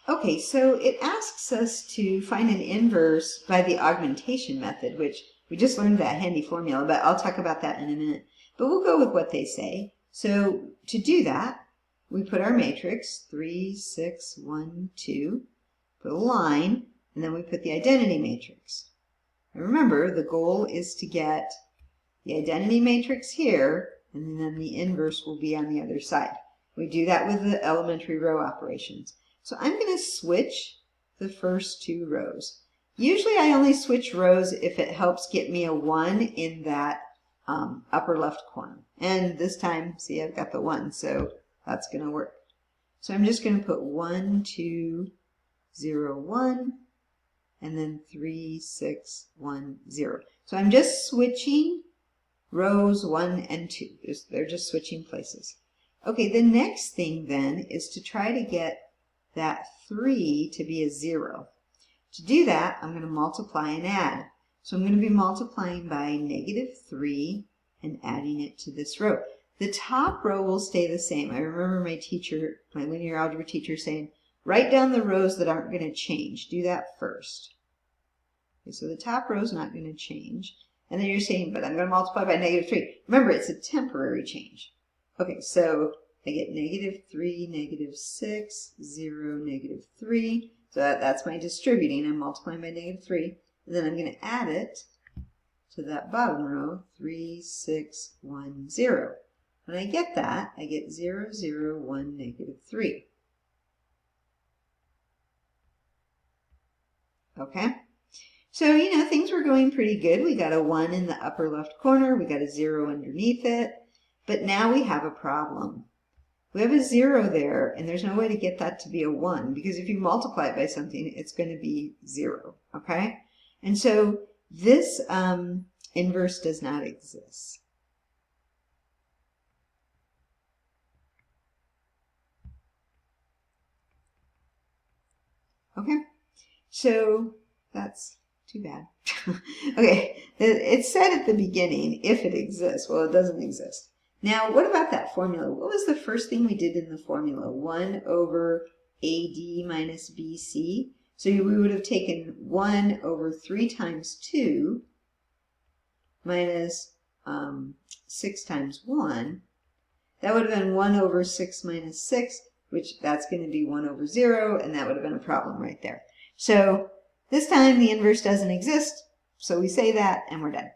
Okay, so it asks us to find an inverse by the augmentation method, which we just learned that handy formula, but I'll talk about that in a minute. But we'll go with what they say. So to do that, we put our matrix, 3, 6, 1, 2, put a line, and then we put the identity matrix. And remember, the goal is to get the identity matrix here, and then the inverse will be on the other side. We do that with the elementary row operations. So I'm going to switch the first two rows. Usually I only switch rows if it helps get me a 1 in that upper left corner. And this time, see, I've got the 1, so that's going to work. So I'm just going to put 1, 2, 0, 1, and then 3, 6, 1, 0. So I'm just switching rows 1 and 2. They're just switching places. Okay, the next thing then is to try to get that 3 to be a 0. To do that, I'm going to multiply and add. So I'm going to be multiplying by -3 and adding it to this row. The top row will stay the same. I remember my teacher, my linear algebra teacher, saying, write down the rows that aren't going to change. Do that first. Okay, so the top row is not going to change. And then you're saying, but I'm going to multiply by -3. Remember, it's a temporary change. Okay, so I get -3, -6, 0, -3. So that's my distributing. I'm multiplying by -3. And then I'm going to add it to that bottom row, 3, 6, 1, 0. When I get that, I get 0, 0, 1, -3. Okay? So, you know, things were going pretty good. We got a 1 in the upper left corner. We got a 0 underneath it. But now we have a problem. We have a 0 there, and there's no way to get that to be a 1, because if you multiply it by something, it's going to be 0, okay? And so this inverse does not exist. Okay, so that's too bad. Okay, it said at the beginning, if it exists. Well, it doesn't exist. Now, what about that formula? What was the first thing we did in the formula? 1 over AD minus BC. So we would have taken 1 over 3 times 2 minus 6 times 1. That would have been 1 over 6 minus 6, which that's going to be 1 over 0, and that would have been a problem right there. So this time the inverse doesn't exist, so we say that and we're done.